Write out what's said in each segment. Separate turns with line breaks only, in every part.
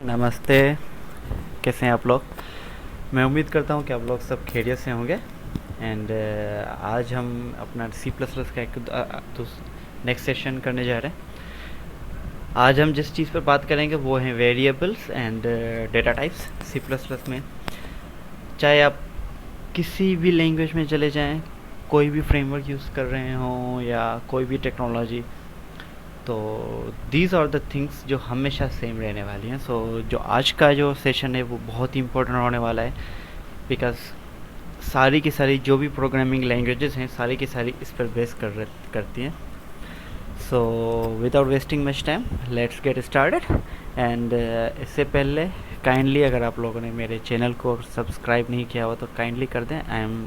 नमस्ते। कैसे हैं आप लोग? मैं उम्मीद करता हूँ कि आप लोग सब खैरियत से होंगे। एंड आज हम अपना सी प्लस प्लस का एक नेक्स्ट सेशन करने जा रहे हैं। आज हम जिस चीज़ पर बात करेंगे वो हैं variables and data types C plus plus में। चाहे आप किसी भी लैंग्वेज में चले जाएं, कोई भी फ्रेमवर्क यूज़ कर रहे हों या कोई भी टेक्नोलॉजी, तो दीज आर द थिंग्स जो हमेशा सेम रहने वाली हैं। सो जो आज का जो सेशन है वो बहुत ही इंपॉर्टेंट होने वाला है, बिकॉज सारी की सारी जो भी प्रोग्रामिंग लैंग्वेजेस हैं सारी की सारी इस पर बेस करती हैं। So without wasting much time let's get started. And इससे पहले काइंडली अगर आप लोगों ने मेरे चैनल को सब्सक्राइब नहीं किया हुआ तो काइंडली कर दें। I am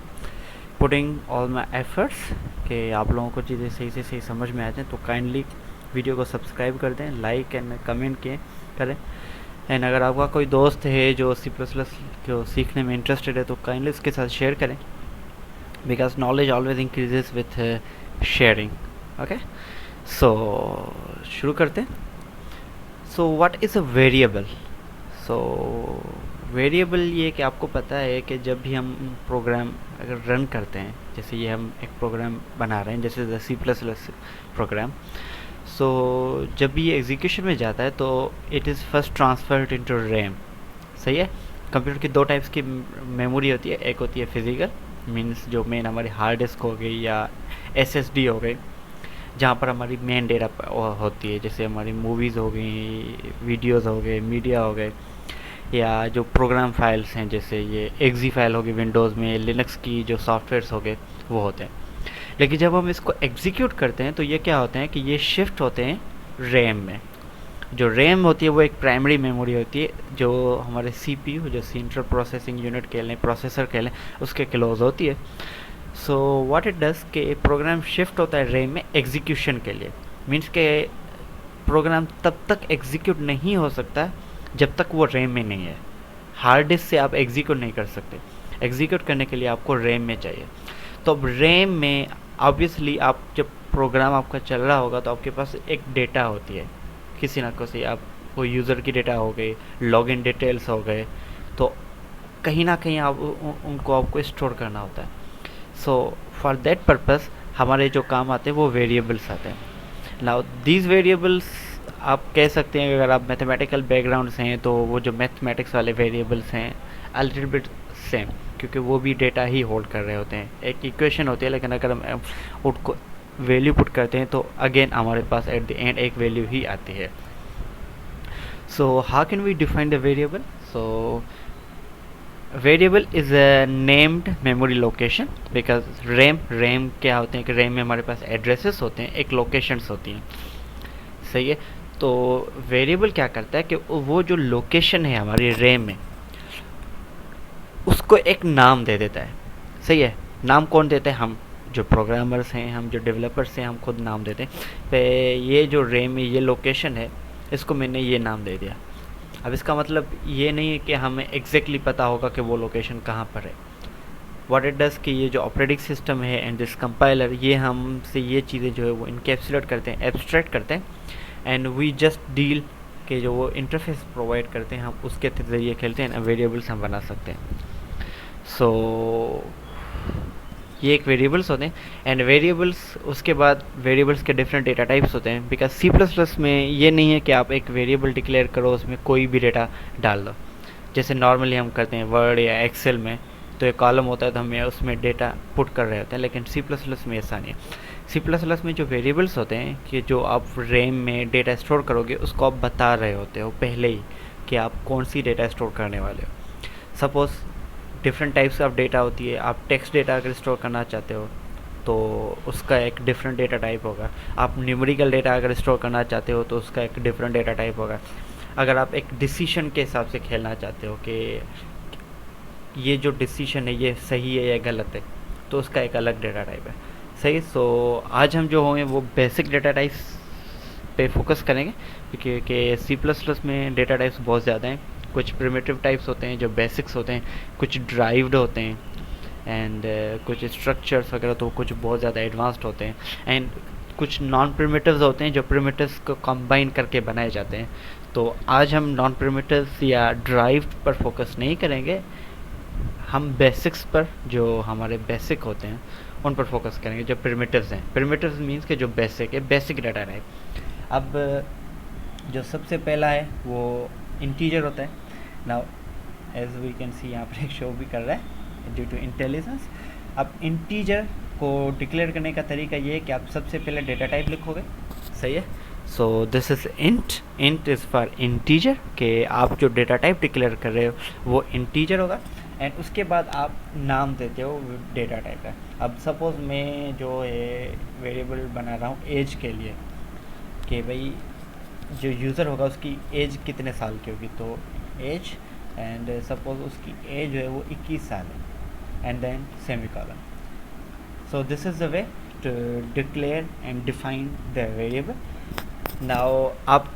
putting all my efforts कि आप लोगों को चीज़ें सही से सही समझ में आ जाएँ, तो काइंडली वीडियो को सब्सक्राइब कर दें, लाइक एंड कमेंट करें। एंड अगर आपका कोई दोस्त है जो सी प्लस प्लस को सीखने में इंटरेस्टेड है तो काइंडली उसके साथ शेयर करें, because knowledge always increases with sharing. Okay, so शुरू करते हैं। So what is a variable? So variable ये कि आपको पता है कि जब भी हम प्रोग्राम अगर रन करते हैं, जैसे ये हम एक प्रोग्राम बना रहे हैं जैसे the C plus plus program, so जब भी ये एग्जीक्यूशन में जाता है तो it is first transferred into RAM. सही है। कंप्यूटर की दो टाइप्स की मेमोरी होती है, एक होती है फिजिकल, मींस जो मेन हमारी हार्ड डिस्क हो गई या एसएसडी हो गई, जहाँ पर हमारी मेन डेटा होती है, जैसे हमारी मूवीज़ हो गई, वीडियोज़ हो गए, मीडिया हो गए, या जो प्रोग्राम फाइल्स हैं जैसे ये एक्जी फाइल होगी विंडोज़ में, लिनक्स की जो सॉफ्टवेयर्स हो गए वो होते हैं। लेकिन जब हम इसको एग्जीक्यूट करते हैं तो ये क्या होते हैं कि ये शिफ्ट होते हैं रैम में। जो रैम होती है वो एक प्राइमरी मेमोरी होती है जो हमारे सीपीयू, जो सेंट्रल प्रोसेसिंग यूनिट कह लें, प्रोसेसर कह लें, उसके क्लोज होती है। सो व्हाट इट डज कि प्रोग्राम शिफ्ट होता है रैम में एग्जीक्यूशन के लिए। मीन्स के प्रोग्राम तब तक एग्जीक्यूट नहीं हो सकता जब तक वो रैम में नहीं है। हार्ड डिस्क से आप एग्जीक्यूट नहीं कर सकते, एग्जीक्यूट करने के लिए आपको रैम में चाहिए। तो अब रैम में ऑब्वियसली आप जब प्रोग्राम आपका चल रहा होगा तो आपके पास एक डेटा होती है, किसी ना किसी आप वो यूज़र की डेटा हो गई, लॉगिन डिटेल्स हो गए, तो कहीं ना कहीं आप उनको आपको स्टोर करना होता है। सो फॉर दैट पर्पस हमारे जो काम आते हैं वो वेरिएबल्स आते हैं। नाउ दीज वेरिएबल्स आप कह सकते हैं कि अगर आप मैथमेटिकल बैकग्राउंड से हैं तो वो जो मैथमेटिक्स वाले वेरिएबल्स हैं अ लिटिल बिट सेम, क्योंकि वो भी डेटा ही होल्ड कर रहे होते हैं। एक इक्वेशन होती है, लेकिन अगर हम उनको वैल्यू पुट करते हैं तो अगेन हमारे पास एट द एंड एक वैल्यू ही आती है। So how can we define the variable? So variable is a named memory location, because RAM क्या होते हैं कि रैम में हमारे पास एड्रेसेस होते हैं, एक लोकेशंस होती हैं। सही है। तो वेरिएबल क्या करता है कि वो जो लोकेशन है हमारी रैम में उसको एक नाम दे देता है। सही है। नाम कौन देते हैं? हम जो प्रोग्रामर्स हैं, हम जो डेवलपर्स हैं, हम खुद नाम देते हैं। पे ये जो रैम में ये लोकेशन है इसको मैंने ये नाम दे दिया। अब इसका मतलब ये नहीं है कि हमें एग्जैक्टली पता होगा कि वो लोकेशन कहाँ पर है। व्हाट इट डज़ कि ये जो ऑपरेटिंग सिस्टम है एंड दिस कंपाइलर ये हमसे ये चीज़ें जो है वो इनकैप्सुलेट करते हैं, एब्स्ट्रैक्ट करते हैं, एंड वी जस्ट डील के जो वो इंटरफेस प्रोवाइड करते हैं हम उसके ज़रिए खेलते हैं, वेरिएबल्स हम बना सकते हैं। सो ये एक वेरिएबल्स होते हैं। एंड वेरिएबल्स उसके बाद वेरिएबल्स के डिफरेंट डेटा टाइप्स होते हैं, बिकॉज सी प्लस प्लस में ये नहीं है कि आप एक वेरिएबल डिक्लेयर करो उसमें कोई भी डेटा डाल दो, जैसे नॉर्मली हम करते हैं वर्ड या एक्सेल में, तो एक कॉलम होता है तो हमें उसमें डेटा पुट कर रहे होते हैं। लेकिन सी प्लस प्लस में ऐसा नहीं है। सी प्लस प्लस में जो वेरिएबल्स होते हैं कि जो आप रैम में डेटा स्टोर करोगे उसको आप बता रहे होते हो पहले ही कि आप कौन सी डेटा स्टोर करने वाले हो। Suppose different types of data होती है। आप टेक्स्ट डेटा अगर स्टोर करना चाहते हो तो उसका एक डिफरेंट डेटा टाइप होगा। आप न्यूमेरिकल डेटा अगर स्टोर करना चाहते हो तो उसका एक डिफरेंट डेटा टाइप होगा। अगर आप एक डिसीजन के हिसाब से खेलना चाहते हो कि ये जो डिसीजन है ये सही है या गलत है, तो उसका एक अलग डेटा टाइप है। सही। सो आज हम जो होंगे वो बेसिक डेटा टाइप्स पे फोकस करेंगे, क्योंकि सी प्लस प्लस में डेटा टाइप्स बहुत ज़्यादा हैं। कुछ प्रिमिटिव टाइप्स होते हैं जो बेसिक्स होते हैं, कुछ ड्राइव्ड होते हैं, एंड कुछ स्ट्रक्चर्स वगैरह तो कुछ बहुत ज़्यादा एडवांस्ड होते हैं, एंड कुछ नॉन प्रिमिटिव्स होते हैं जो प्रिमिटिव्स को कंबाइन करके बनाए जाते हैं। तो आज हम नॉन प्रिमिटिव्स या ड्राइव पर फोकस नहीं करेंगे, हम बेसिक्स पर, जो हमारे बेसिक होते हैं उन पर फोकस करेंगे, जो प्रिमिटिव्स हैं। प्रिमिटिव्स मीन्स के जो बेसिक है, बेसिक डाटा टाइप। अब जो सबसे पहला है वो इंटीजर होता है। Now as we can see यहाँ पर एक शो भी कर रहा है ड्यू टू इंटेलिजेंस। अब इंटीजर को डिक्लेयर करने का तरीका ये है कि आप सबसे पहले डेटा टाइप लिखोगे, सही है। सो this is int is for integer, कि आप जो डेटा टाइप डिक्लेयर कर रहे हो वो इंटीजर होगा। एंड उसके बाद आप नाम देते हो डेटा टाइप का। अब सपोज़ मैं जो है वेरिएबल बना रहा हूँ एज के लिए, कि भाई जो यूज़र होगा उसकी एज कितने साल की होगी, तो एज, एंड सपोज उसकी एज जो है वो 21 साल है, and then semicolon. So this is the way to declare and define the variable. Now आप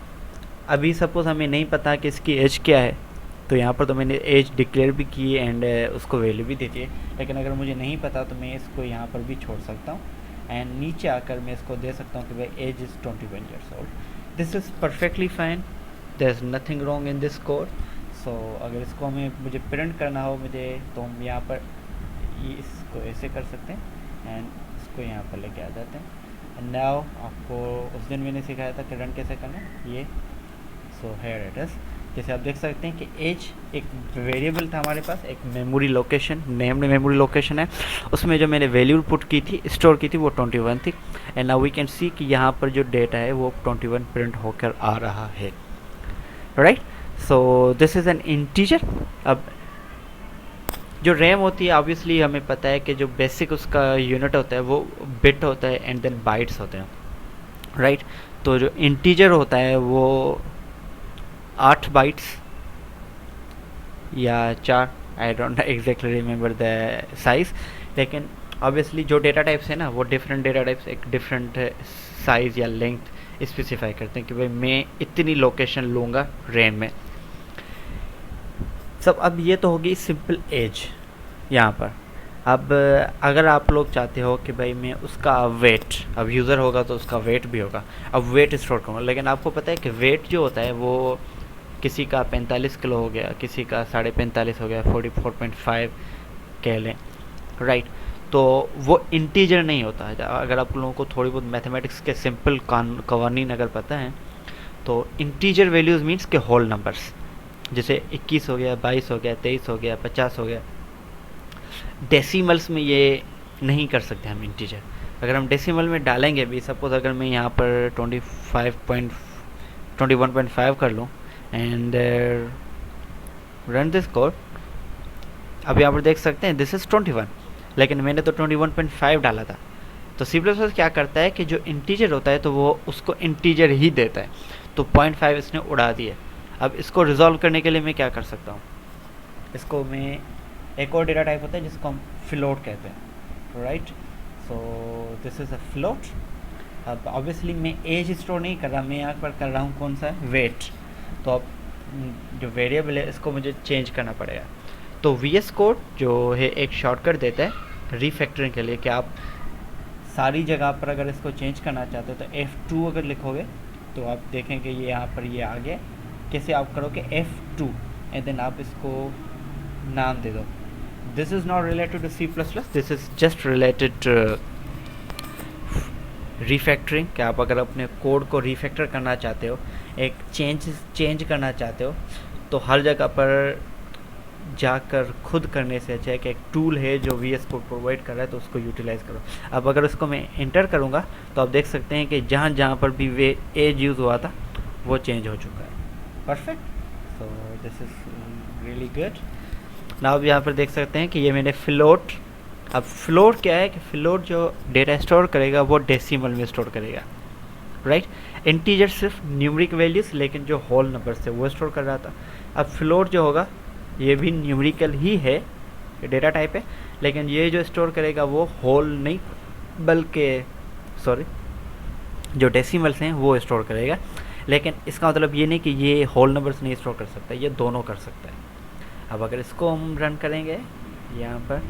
अभी सपोज हमें नहीं पता कि इसकी एज क्या है, तो यहाँ पर तो मैंने एज डिक्लेयर भी की एंड उसको वैल्यू भी देती है। लेकिन अगर मुझे नहीं पता तो मैं इसको यहाँ पर भी छोड़ सकता हूँ, एंड नीचे आकर मैं इसको दे सकता हूँ कि भाई age is 21 years old। This is perfectly fine, there is nothing wrong in this code. So अगर इसको मुझे प्रिंट करना हो मुझे, तो हम यहाँ पर इसको ऐसे कर सकते हैं एंड इसको यहाँ पर लेके आ जाते हैं। एंड नाउ आपको उस दिन मैंने सिखाया था कि रन कैसे करना है ये। So here it is. जैसे आप देख सकते हैं कि एज एक वेरिएबल था हमारे पास, एक memory location, named memory location है, उसमें जो मैंने वैल्यू पुट की थी, स्टोर की थी, वो 21 थी। And now we can see कि यहाँ पर जो डेटा है वो 21 प्रिंट होकर आ रहा है, right. So this is N integer. अब जो रैम होती है, ऑब्वियसली हमें पता है कि जो बेसिक उसका यूनिट होता है वो बिट होता है एंड देन बाइट्स होते हैं, राइट। तो जो इंटीजर होता है वो 8 बाइट्स या 4, I don't exactly remember the size, लेकिन ऑब्वियसली जो डेटा टाइप्स है ना, वो डिफरेंट डेटा टाइप्स एक डिफरेंट साइज़ या लेंथ स्पेसिफाई करते हैं कि भाई मैं इतनी लोकेशन लूँगा रैम में सब। अब ये तो होगी सिंपल एज यहाँ पर। अब अगर आप लोग चाहते हो कि भाई मैं उसका वेट, अब यूज़र होगा तो उसका वेट भी होगा, अब वेट स्टोर करूँगा, लेकिन आपको पता है कि वेट जो होता है वो किसी का 45 किलो हो गया, किसी का 45.5 हो गया, 44.5 कह लें, राइट। तो वो इंटीजर नहीं होता है। अगर आप लोगों को थोड़ी बहुत मैथमेटिक्स के सिंपल कवानीन अगर पता है, तो इंटीजर वैल्यूज़ मीन्स के होल नंबर्स, जैसे 21 हो गया, 22 हो गया, 23 हो गया, 50 हो गया। डेसिमल्स में ये नहीं कर सकते हम इंटीजर। अगर हम डेसिमल में डालेंगे भी, सपोज अगर मैं यहाँ पर 21.5 कर लूँ एंड रन दिस कोड, अब यहाँ पर देख सकते हैं दिस इज़ 21, लेकिन मैंने तो 21.5 डाला था। तो सी प्लस प्लस क्या करता है कि जो इंटीजर होता है तो वो उसको इंटीजर ही देता है, तो 0.5 इसने उड़ा दिया। अब इसको रिजॉल्व करने के लिए मैं क्या कर सकता हूँ, इसको मैं एक और डेटा टाइप होता है जिसको हम फ्लोट कहते हैं, right. So this is a float. अब ऑब्वियसली मैं एज स्टोर नहीं कर रहा, मैं यहाँ पर कर रहा हूँ कौन सा, वेट। तो अब जो वेरिएबल है इसको मुझे चेंज करना पड़ेगा। तो VS कोड जो है एक शॉर्टकट देता है रीफैक्टरिंग के लिए, कि आप सारी जगह पर अगर इसको चेंज करना चाहते हो तो F2 अगर लिखोगे तो आप देखेंगे ये यहाँ पर ये आ गया। कैसे आप करोगे, F2 एंड देन आप इसको नाम दे दो। This is not related to C++, this is just related refactoring. कि आप अगर अपने कोड को रीफैक्टर करना चाहते हो, एक चेंज करना चाहते हो, तो हर जगह पर जाकर खुद करने से अच्छा है कि एक टूल है जो VS कोड प्रोवाइड कर रहा है तो उसको यूटिलाइज़ करो। अब अगर उसको मैं इंटर करूँगा तो आप देख सकते हैं कि जहाँ जहाँ पर भी वे एज यूज़ हुआ था वो चेंज हो चुका है। Perfect. So this is really good. Now यहाँ पर देख सकते हैं कि ये मैंने फ्लोट। अब फ्लोट क्या है कि फ्लोट जो डेटा स्टोर करेगा वो डेसिमल में स्टोर करेगा, राइट। इंटीजर सिर्फ न्यूमरिक वैल्यूज़, लेकिन जो होल नंबर्स थे वो स्टोर कर रहा था। अब फ्लोट जो होगा ये भी न्यूमरिकल ही है, डेटा टाइप है, लेकिन ये जो स्टोर करेगा वो होल नहीं बल्कि सॉरी जो डेसिमल्स हैं वो स्टोर करेगा। लेकिन इसका मतलब ये नहीं कि ये होल नंबर्स नहीं स्टोर कर सकता, ये दोनों कर सकता है। अब अगर इसको हम रन करेंगे यहाँ पर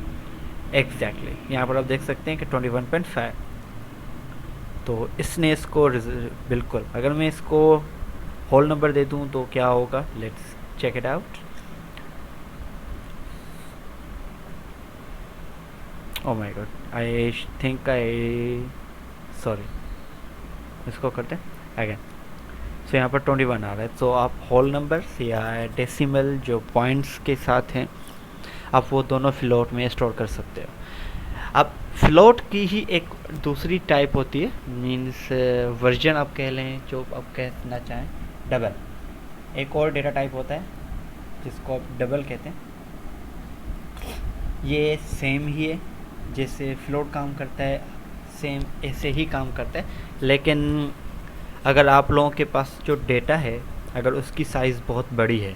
एग्जैक्टली यहाँ पर आप देख सकते हैं कि 21.5, तो इसने इसको बिल्कुल, अगर मैं इसको होल नंबर दे दूँ तो क्या होगा, let's check it out. Oh my god, I think sorry, इसको करते हैं अगेन। सो यहाँ पर 21 आ रहा है, तो आप होल नंबर्स या डेसिमल जो पॉइंट्स के साथ हैं आप वो दोनों फ्लोट में स्टोर कर सकते हो। अब फ्लोट की ही एक दूसरी टाइप होती है, मीन्स वर्जन आप कह लें, जो आप कहना चाहें, डबल। एक और डेटा टाइप होता है जिसको आप डबल कहते हैं। ये सेम ही है, जैसे फ्लोट काम करता है सेम ऐसे ही काम करता है, लेकिन अगर आप लोगों के पास जो डेटा है अगर उसकी साइज़ बहुत बड़ी है,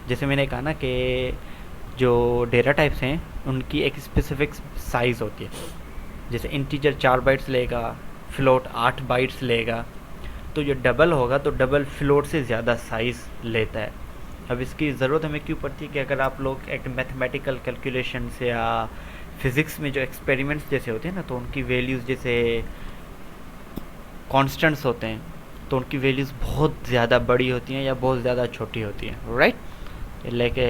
जैसे मैंने कहा ना कि जो डेटा टाइप्स हैं उनकी एक स्पेसिफिक साइज़ होती है, जैसे इंटीजर 4 बाइट्स लेगा, फ्लोट 8 बाइट्स लेगा, तो जो डबल होगा तो डबल फ्लोट से ज़्यादा साइज़ लेता है। अब इसकी ज़रूरत हमें क्यों पड़ती है कि अगर आप लोग एक मैथमेटिकल कैलकुलेशन से या फिज़िक्स में जो एक्सपेरिमेंट्स जैसे होते हैं ना, तो उनकी वैल्यूज़ जैसे कॉन्स्टेंट्स होते हैं तो उनकी वैल्यूज़ बहुत ज़्यादा बड़ी होती हैं या बहुत ज़्यादा छोटी होती हैं, राइट, लेके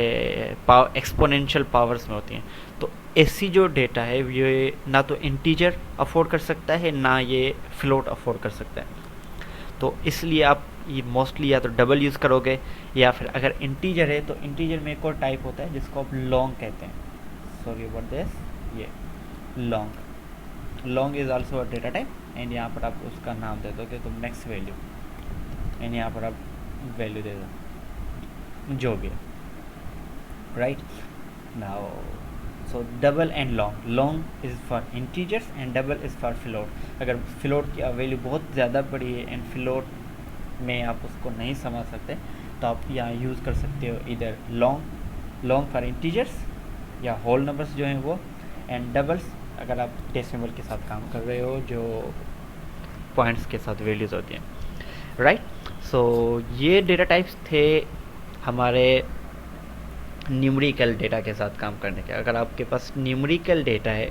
एक्सपोनेंशियल पावर्स में होती हैं। तो ऐसी जो डेटा है ये ना तो इंटीजर अफोर्ड कर सकता है ना ये फ्लोट अफोर्ड कर सकता है, तो इसलिए आप ये मोस्टली या तो डबल यूज़ करोगे, या फिर अगर इंटीजर है तो इंटीजर में एक और टाइप होता है जिसको आप लॉन्ग कहते हैं। सॉरी अबाउट दिस, ये long is also a data type, and यहाँ पर आप उसका नाम दे दोगे तो नेक्स्ट वैल्यू, एंड यहाँ पर आप वैल्यू दे दो जो भी है, right. Now so double and long is for integers and double is for float. अगर फ्लोट की वैल्यू बहुत ज़्यादा बड़ी है एंड फ्लोट में आप उसको नहीं समझ सकते तो आप यहाँ यूज़ कर सकते हो इधर लॉन्ग फॉर इंटीजर्स या होल नंबर्स जो हैं वो, एंड डबल्स अगर आप डेसिमल के साथ काम कर रहे हो जो पॉइंट्स के साथ वैल्यूज़ होती हैं, राइट। सो ये डेटा टाइप्स थे हमारे न्यूमेरिकल डेटा के साथ काम करने के। अगर आपके पास न्यूमेरिकल डेटा है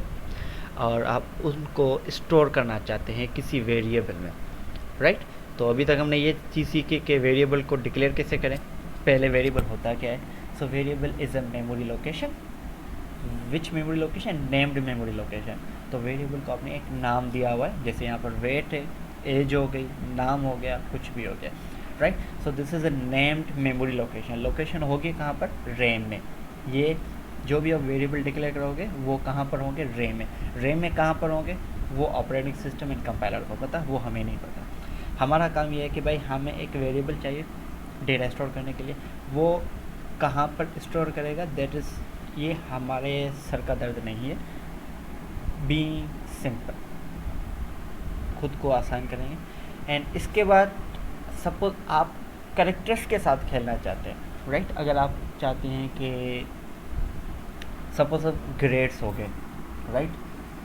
और आप उनको स्टोर करना चाहते हैं किसी वेरिएबल में, राइट, तो अभी तक हमने ये चीज़ सीखी कि वेरिएबल को डिक्लेयर कैसे करें। पहले वेरिएबल होता क्या है, so variable is a memory location, which memory location, named memory location. तो वेरिएबल को आपने एक नाम दिया हुआ है, जैसे यहाँ पर वेट है, एज हो गई, नाम हो गया, कुछ भी हो गया, right. So this is a named memory location. Location होगी कहाँ पर, रैम में। ये जो भी आप वेरिएबल डिक्लेयर करोगे वो कहाँ पर होंगे, रैम में। रैम में कहाँ पर होंगे वो ऑपरेटिंग सिस्टम एंड कंपाइलर को पता, वो हमें नहीं पता। हमारा काम ये है कि भाई हमें एक वेरिएबल चाहिए डेटा स्टोर करने के लिए, वो कहाँ पर स्टोर करेगा, दैट इज़, ये हमारे सर का दर्द नहीं है। बीइंग सिंपल, खुद को आसान करेंगे। एंड इसके बाद सपोज आप कैरेक्टर्स के साथ खेलना चाहते हैं, राइट। अगर आप चाहते हैं कि सपोज ग्रेड्स हो गए, राइट,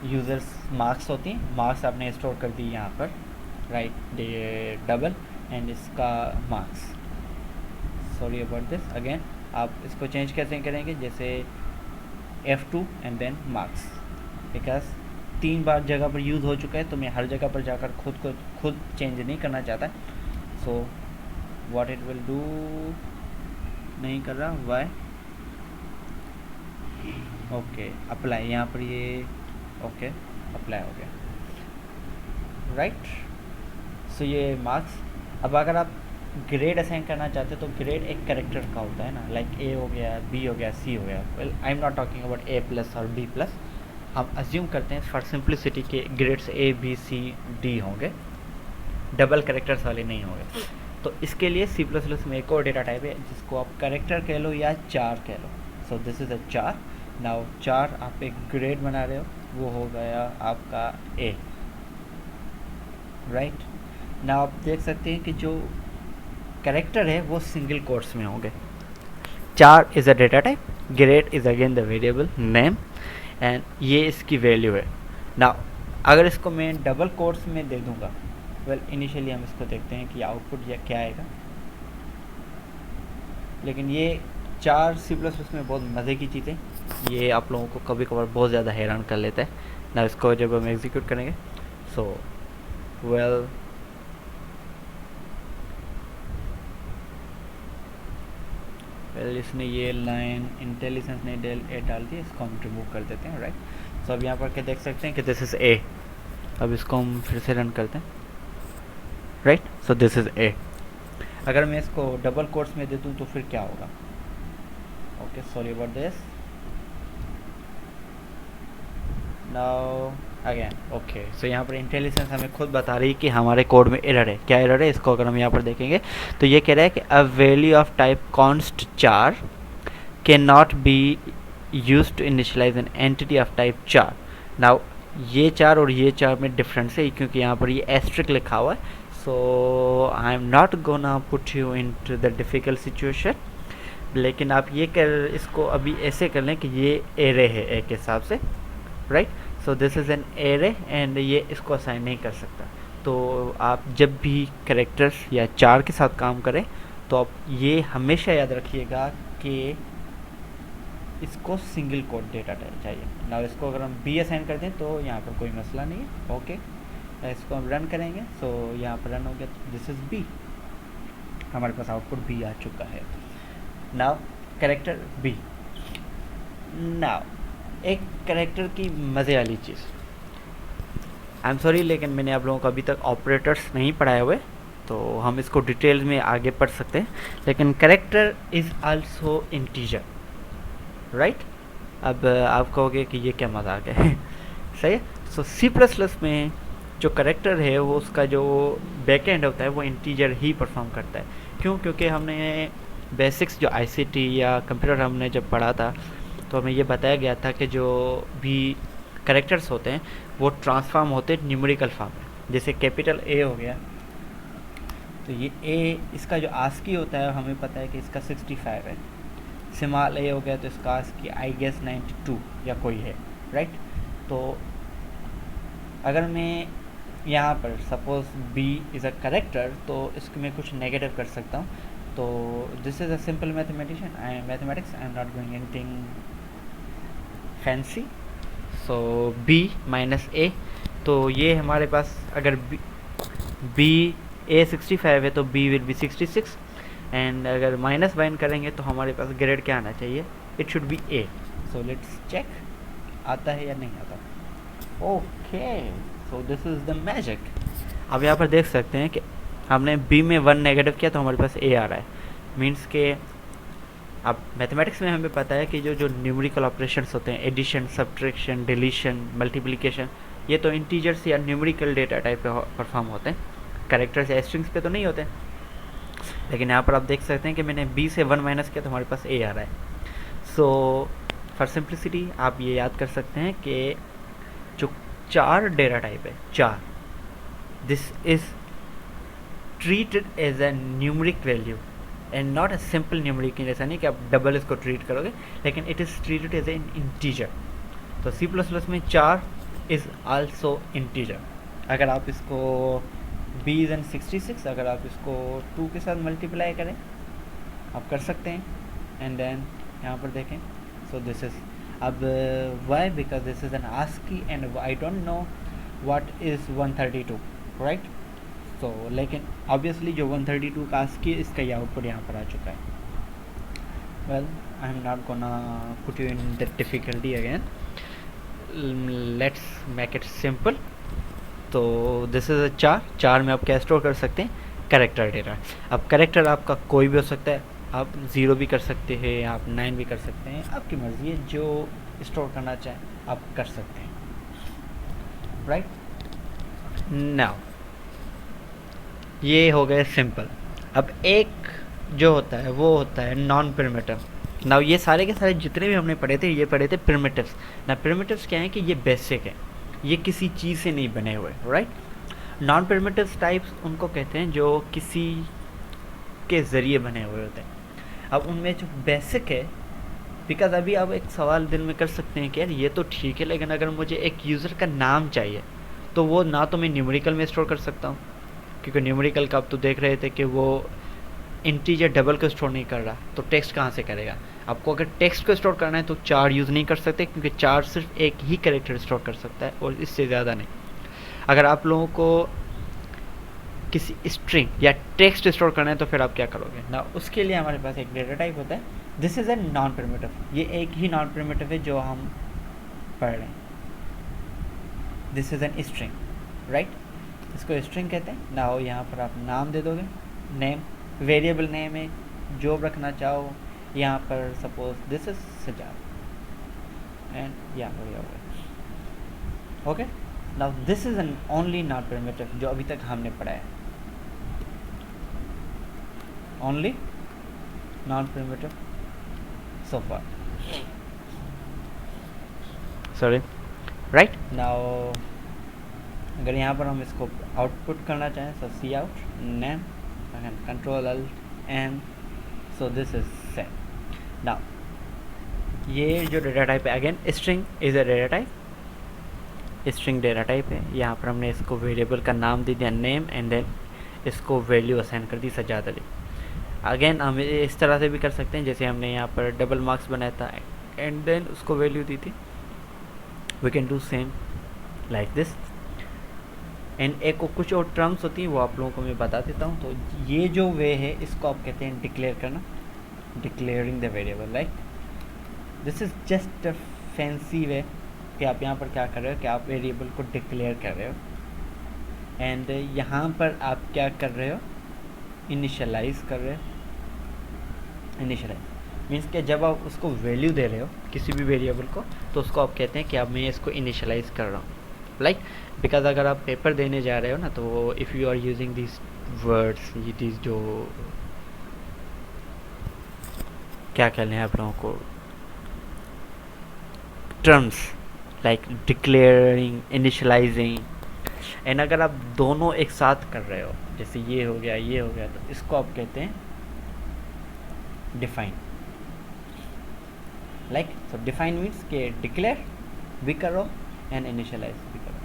यूज़र्स मार्क्स होती हैं, मार्क्स आपने स्टोर कर दी यहाँ पर, राइट, डबल एंड इसका marks. Sorry about this, again आप इसको चेंज कैसे करेंगे, जैसे F2 and then marks, because 3 बार जगह पर यूज़ हो चुका है तो मैं हर जगह पर जाकर खुद चेंज नहीं करना चाहता। So what it will do, नहीं कर रहा, वाई, ओके, अप्लाई, यहाँ पर ये ओके अप्लाई हो गया, राइट। सो ये मार्क्स। अब अगर आप ग्रेड असाइन करना चाहते हो तो ग्रेड एक कैरेक्टर का होता है ना, लाइक ए हो गया, बी हो गया, सी हो गया। Well I am not talking about A plus और बी प्लस, हम अज्यूम करते हैं फॉर सिंप्लिसिटी के grades A B C D होंगे, डबल कैरेक्टर्स वाले नहीं होंगे। तो इसके लिए सी प्लस प्लस में एक और डेटा टाइप है जिसको आप कैरेक्टर कह लो या चार कह लो। सो दिस इज़ अ चार। नाउ चार आप एक ग्रेड बना रहे हो, वो हो गया आपका ए, राइट। नाउ आप देख सकते हैं कि जो कैरेक्टर है वो सिंगल कोट्स में होंगे। चार is a data type, grade is again the variable name, and ये इसकी वैल्यू है। नाउ अगर इसको मैं डबल कोट्स में दे दूंगा, वेल इनिशियली हम इसको देखते हैं कि आउटपुट या क्या आएगा, लेकिन ये चार सी प्लस प्लस में बहुत मज़े की चीज़ें, ये आप लोगों को कभी कभार बहुत ज़्यादा हैरान कर लेता है ना। इसको जब हम एग्जीक्यूट करेंगे, सो वेल वेल इसने ये लाइन इंटेलिजेंस ने डाल दी, इसको हम रिमूव कर देते हैं, राइट। सो अब यहाँ पर क्या देख सकते हैं कि दिस इज़ ए। अब इसको हम फिर से रन करते हैं, right. So this is a. अगर मैं इसको डबल कोट्स में दे दूँ तो फिर क्या होगा? Okay, sorry about this. Now again okay, so यहाँ पर इंटेलिजेंस हमें खुद बता रही है कि हमारे कोड में एरर है। क्या एरर है? इसको अगर हम यहाँ पर देखेंगे तो ये कह रहा है कि a value of type const char can not be use to initialize an entity of type char. Now ये चार और ये चार में डिफरेंस है क्योंकि यहाँ पर ये एस्ट्रिक लिखा हुआ है। So I am not gonna put you into the difficult situation, लेकिन आप ये कर इसको अभी ऐसे कर लें कि ये एरे है ए के हिसाब से, right. So this is an array and ये इसको असाइन नहीं कर सकता। तो आप जब भी कैरेक्टर्स या चार के साथ काम करें तो आप ये हमेशा याद रखिएगा कि इसको सिंगल कोड डेटा टाइप चाहिए ना। इसको अगर हम बी असाइन कर दें तो यहाँ पर कोई मसला नहीं है, ओके। इसको हम रन करेंगे, सो यहाँ पर रन हो गया, दिस इज़ बी, हमारे पास आउटपुट बी आ चुका है। Now character B. नाउ एक कैरेक्टर की मज़े वाली चीज़, आई एम सॉरी लेकिन मैंने आप लोगों को अभी तक ऑपरेटर्स नहीं पढ़ाए हुए, तो हम इसको डिटेल में आगे पढ़ सकते हैं। लेकिन character is also integer, right. अब आप कहोगे कि ये क्या मजाक है सही है। सो सी प्लस प्लस में जो कैरेक्टर है वो उसका जो बैकएंड होता है वो इंटीजर ही परफॉर्म करता है। क्यों? क्योंकि हमने बेसिक्स जो आईसीटी या कंप्यूटर हमने जब पढ़ा था तो हमें ये बताया गया था कि जो भी कैरेक्टर्स होते हैं वो ट्रांसफॉर्म होते हैं न्यूमेरिकल फॉर्म में। जैसे कैपिटल ए हो गया तो ये ए, इसका जो आस्की होता है हमें पता है कि इसका 65 है। स्मॉल ए हो गया तो इसका आस्की आई गेस 92 या कोई है, राइट। तो अगर मैं यहाँ पर suppose B is a character तो इसको मैं कुछ नेगेटिव कर सकता हूँ। तो this is a simple mathematician, I am mathematics, I am not doing anything fancy. So B minus A, तो ये हमारे पास अगर बी ए 65 है तो बी विल बी 66 एंड अगर माइनस बाइन करेंगे तो हमारे पास ग्रेड क्या आना चाहिए? It should be A. So let's check आता है या नहीं आता। Okay, so this is the magic. अब यहाँ पर देख सकते हैं कि हमने बी में 1 नेगेटिव किया तो हमारे पास ए आ रहा है। मीन्स के अब मैथमेटिक्स में हमें पता है कि जो जो न्यूमेरिकल ऑपरेशंस होते हैं, एडिशन, सब्ट्रैक्शन, डिलीशन, मल्टीप्लिकेशन, ये तो इंटीजर्स या न्यूमेरिकल डेटा टाइप पे परफॉर्म होते हैं, कैरेक्टर्स या स्ट्रिंग्स पे तो नहीं होते। लेकिन यहाँ पर आप देख सकते हैं कि मैंने बी से 1 माइनस किया तो हमारे पास ए आ रहा है। सो फॉर सिंप्लिसिटी आप ये याद कर सकते हैं कि जो चार डेटा टाइप है, char, this is treated as a numeric value and not a simple numeric. ऐसा नहीं कि आप डबल इसको ट्रीट करोगे, लेकिन it is treated as an integer. तो सी प्लस प्लस में चार इज़ आल्सो इंटीजर। अगर आप इसको b इज़ एन 66, अगर आप इसको 2 के साथ मल्टीप्लाई करें आप कर सकते हैं। एंड देन यहाँ पर देखें, सो दिस इज़ अब Y, because this is an ASCII and I don't know what is 132, right. तो लेकिन ऑब्वियसली जो 132 का आस्की, इसका ये आउटपुट यहाँ पर आ चुका है। Well I am not gonna put you in the difficulty again, let's make it simple. तो दिस इज़ अ चार में आप क्या स्टोर कर सकते हैं? Character data. अब कैरेक्टर आपका कोई भी हो सकता है, आप 0 भी कर सकते हैं, आप 9 भी कर सकते हैं, आपकी मर्ज़ी है, जो स्टोर करना चाहें आप कर सकते हैं, राइट। नाउ ये हो गए सिंपल। अब एक जो होता है वो होता है नॉन प्रिमिटिव। नाउ ये सारे के सारे जितने भी हमने पढ़े थे ये पढ़े थे प्रिमिटिव्स। ना प्रिमिटिव्स क्या है कि ये बेसिक है, ये किसी चीज़ से नहीं बने हुए, राइट। नॉन प्रिमिटिव्स टाइप्स उनको कहते हैं जो किसी के ज़रिए बने हुए होते हैं। अब उनमें जो बेसिक है, बिकॉज अभी आप एक सवाल दिल में कर सकते हैं कि यार ये तो ठीक है, लेकिन अगर मुझे एक यूज़र का नाम चाहिए तो वो ना तो मैं न्यूमेरिकल में स्टोर कर सकता हूँ, क्योंकि न्यूमेरिकल का आप तो देख रहे थे कि वो इंटीजर डबल को स्टोर नहीं कर रहा, तो टेक्स्ट कहाँ से करेगा? आपको अगर टेक्स्ट को स्टोर करना है तो चार यूज़ नहीं कर सकते, क्योंकि चार सिर्फ एक ही कैरेक्टर स्टोर कर सकता है और इससे ज़्यादा नहीं। अगर आप लोगों को किसी स्ट्रिंग या टेक्स्ट स्टोर करना है तो फिर आप क्या करोगे ना, उसके लिए हमारे पास एक डेटा टाइप होता है, this is a non primitive, ये एक ही नॉन प्रिमिटिव है जो हम पढ़ रहे हैं, this is N string, right, इसको स्ट्रिंग कहते हैं ना। हो यहाँ पर आप नाम दे दोगे, नेम वेरिएबल नेम है, जो रखना चाहो, यहाँ पर suppose this is Sajjad and यहाँ पर हो गया, okay. Now this is an only not primitive जो अभी तक हमने पढ़ा है, only non primitive so far, sorry, right. Now अगर यहाँ पर हम इसको आउटपुट करना चाहें, so C out name control alt N, so this is set. Now ये जो डेटा टाइप है, again string is a data type, string data type है। यहाँ पर हमने इसको वेरिएबल का नाम दे दिया नेम एंड देन इसको वैल्यू असाइन कर दी सजाद अली। अगेन हम इस तरह से भी कर सकते हैं, जैसे हमने यहाँ पर डबल मार्क्स बनाया था एंड देन उसको वैल्यू दी थी, we can do same like this. And एक कुछ और टर्म्स होती हैं वो आप लोगों को मैं बता देता हूँ। तो ये जो वे है इसको आप कहते हैं डिक्लेयर करना, declaring the variable, like this is just a fancy way कि आप यहाँ पर क्या कर रहे हो कि आप वेरिएबल को डिक्लेयर कर रहे हो, एंड यहाँ पर आप क्या कर रहे हो, इनिशियलाइज कर रहे हो। इनिशियलाइज मीन्स कि जब आप उसको वैल्यू दे रहे हो किसी भी वेरिएबल को, तो उसको आप कहते हैं कि अब मैं इसको इनिशियलाइज कर रहा हूँ, लाइक बिकॉज अगर आप पेपर देने जा रहे हो ना, तो if you are using this words, ये दिस जो क्या कहते हैं आप लोगों को terms like declaring, initialising, and अगर आप दोनों एक साथ कर रहे हो, जैसे ये हो गया ये हो गया, तो इसको आप कहते हैं define, like so define means के डिक्लेयर भी करो एंड इनिशियलाइज भी करो।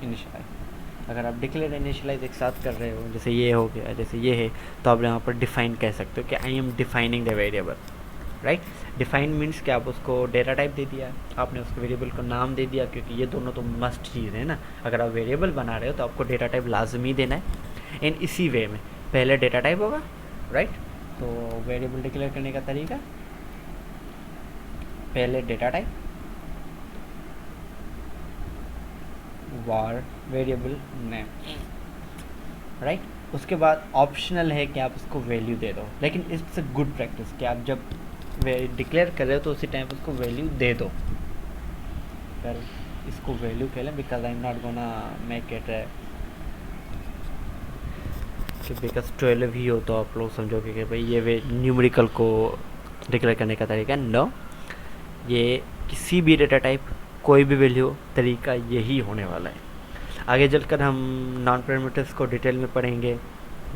इनिशियलाइज अगर आप डिक्लेयर इनिशियलाइज एक साथ कर रहे हो, जैसे ये हो गया जैसे ये है, तो आप यहाँ पर डिफाइन कह सकते हो कि I am defining the variable, right. Define means कि आप उसको डेटा टाइप दे दिया, आपने उसको वेरिएबल को नाम दे दिया, क्योंकि ये दोनों तो मस्ट चीज़ है ना। अगर आप वेरिएबल बना रहे हो तो आपको डेटा टाइप लाजमी देना है, एंड इसी वे में पहले डेटा टाइप होगा, राइट। तो वेरिएबल डिक्लेयर करने का तरीका, पहले डेटा टाइप वार वेरिएबल नेम, राइट। उसके बाद ऑप्शनल है कि आप उसको वैल्यू दे दो, लेकिन इट्स अ गुड प्रैक्टिस कि आप जब डिक्लेयर कर रहे हो तो उसी टाइम उसको वैल्यू दे दो। पर इसको वैल्यू कह लें, because I am not gonna make it कि बिकॉज 12 ही हो तो आप लोग समझोगे कि भाई ये वे न्यूमेरिकल को डिक्लेयर करने का तरीका। नो, ये किसी भी डेटा टाइप कोई भी वैल्यू तरीका यही होने वाला है। आगे चलकर हम नॉन पैरामीटर्स को डिटेल में पढ़ेंगे,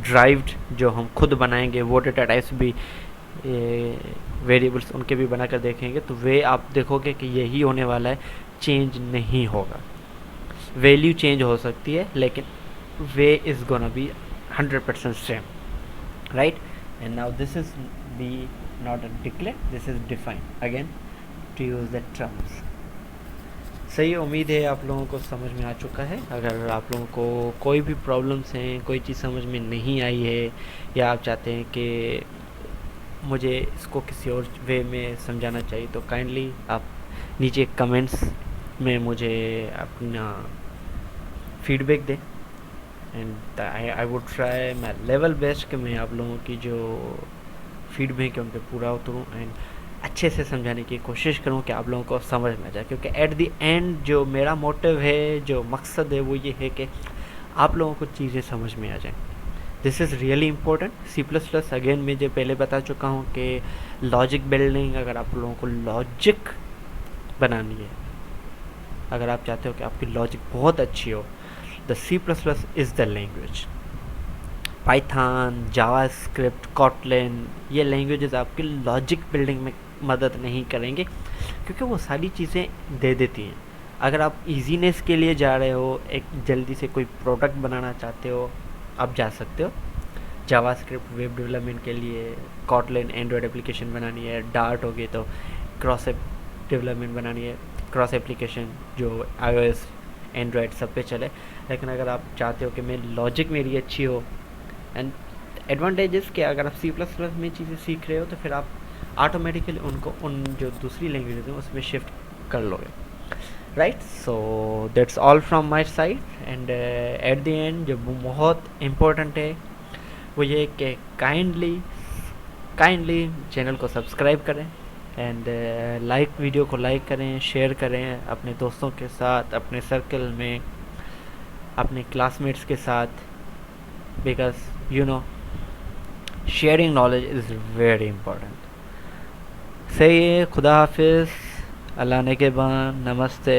ड्राइव्ड जो हम खुद बनाएंगे वो डेटा टाइप्स भी, वेरिएबल्स उनके भी बनाकर देखेंगे, तो वे आप देखोगे कि यही होने वाला है, चेंज नहीं होगा। वैल्यू चेंज हो सकती है लेकिन वे is gonna be 100% same, right. And now this is be not a declare, this is define again to use the terms. सही, उम्मीद है आप लोगों को समझ में आ चुका है। अगर आप लोगों को कोई भी प्रॉब्लम्स हैं, कोई चीज़ समझ में नहीं आई है, या आप चाहते हैं कि मुझे इसको किसी और वे में समझाना चाहिए, तो काइंडली आप नीचे कमेंट्स में मुझे अपना फीडबैक दें, and I would try my level best कि मैं आप लोगों की जो फीडबैक है उन पर पूरा उतरूँ एंड अच्छे से समझाने की कोशिश करूं कि आप लोगों को समझ में आ जाए, क्योंकि एट द एंड जो मेरा मोटिव है, जो मकसद है, वो ये है कि आप लोगों को चीज़ें समझ में आ जाएं। This is really important. C++ again मैं जो पहले बता चुका हूँ कि लॉजिक बिल्डिंग, अगर आप लोगों को लॉजिक बनानी है, अगर आप चाहते हो कि आपकी लॉजिक बहुत अच्छी हो, the C++ is the language. Python, JavaScript, Kotlin, ये लैंग्वेजेस आपकी लॉजिक बिल्डिंग में मदद नहीं करेंगे, क्योंकि वो सारी चीज़ें दे देती हैं। अगर आप इजीनेस के लिए जा रहे हो, एक जल्दी से कोई प्रोडक्ट बनाना चाहते हो, आप जा सकते हो। जावास्क्रिप्ट वेब डेवलपमेंट के लिए, कॉटलिन एंड्रॉयड एप्लीकेशन बनानी है, डार्ट हो गई तो क्रॉस एप डेवलपमेंट बनानी है, क्रॉस एप्लीकेशन जो iOS एंड्रॉयड सब पे चले। लेकिन अगर आप चाहते हो कि मैं लॉजिक मेरी अच्छी हो, एंड एडवांटेजेस कि अगर आप सी प्लस प्लस में चीज़ें सीख रहे हो तो फिर आप ऑटोमेटिकली उनको उन जो दूसरी लैंग्वेज हैं उसमें शिफ्ट कर लोगे, right. So that's all from my side, and eight the and जो बहुत इम्पोर्टेंट है वो ये कि काइंडली चैनल को सब्सक्राइब करें, एंड वीडियो को लाइक करें, शेयर करें अपने दोस्तों के साथ, अपने सर्कल में, अपने क्लासमेट्स के साथ, because you know sharing knowledge is very important. सही है, खुदा हाफिज़, अल्लाह ने के बाद, नमस्ते।